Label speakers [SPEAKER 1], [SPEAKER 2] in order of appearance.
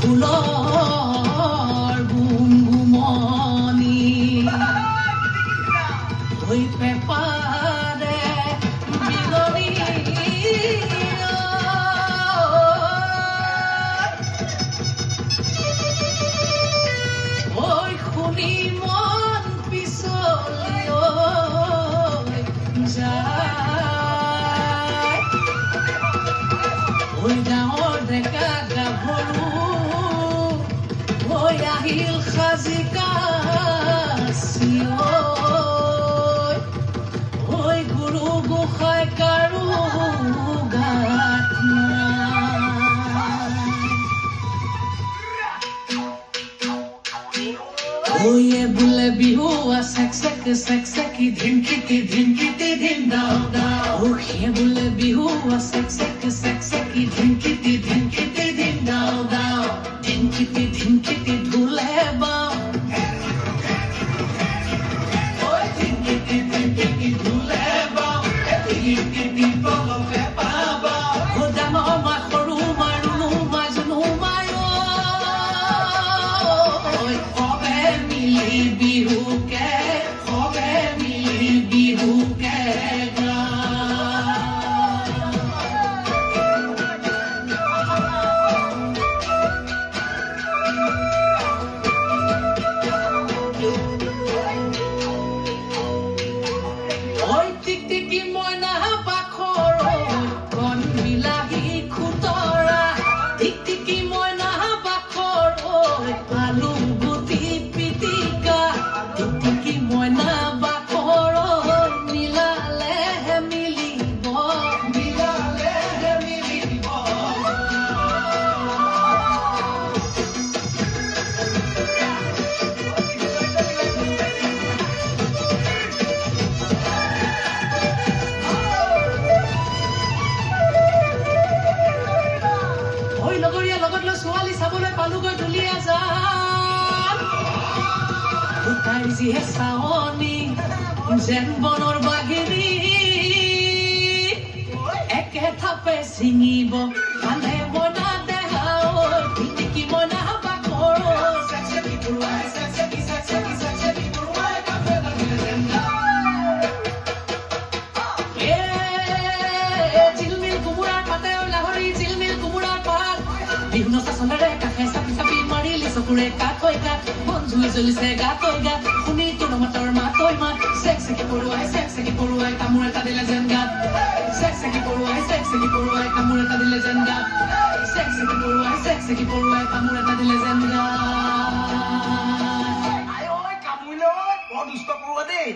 [SPEAKER 1] ফুলৰ গুমগুমনি হৈ পেপাৰে বিলনি ঐ শুনি মন পিছলি যায় ঐ গাঁৱৰ ডেকা গাভৰু হৈ আহিল সাজি কাছি ঐ গুৰু গোসাঁই কাৰো গাত ওয়ে বুলে বিহু সেক সেকি ধিমকিতি ধিম দাও দাও ওহে বুলে বিহু সেক সেকি ধিমকিতি ধিম দাও দাও ধিমকিতি ধুলে বাও ওই ধিমকিতি ধুলে বাও ধিমকিতি পলকে পাবা ও ডাঙৰ মা সৰু মাৰো মাজনো মাৰো বিহুকে হবে মিলি বিহুকে ঐ টিকটিকি মইনা পাখৰ কণ বিলাহী খুতৰা টিকটিকি মইনা পাখৰ আলু গুটি পিটিকা টিকটিকি মইনা বাখৰ মিলালেহে মিলিব ঐ লগৰীয়া লগত লৈ ছোৱালী চাবলৈ পালোগৈ ঢুলীয়া যাম তাইৰ যিহে চাৱনি যেন বনৰ বাহিনী একে থাপে ছিঙিব কালে মইনা দেহাও টিকটিকি মইনা বাখৰ চিলমিল কোমোৰাৰ পাতে লাহৰি চিলমিল কোমোৰাৰ পাত বিহু নচা চলেৰে কাষে চাপি মাৰিলি চকুৰে কাকৈ গাত মন জুই জ্বলিছে গাতৈ গাত শুনি তোৰ মাতৰ মাতৈ মাত চেক চেকি পৰুৱাই কামোৰ এটা দিলে যেন গাত চেক চেকি পৰুৱাই কামোৰ এটা দিলে যেন গাত চেক চেকি পৰুৱাই কামোৰ এটা দিলে যেন গাত
[SPEAKER 2] কামুৰিলে বৰ দুষ্ট কৰোঁ দেই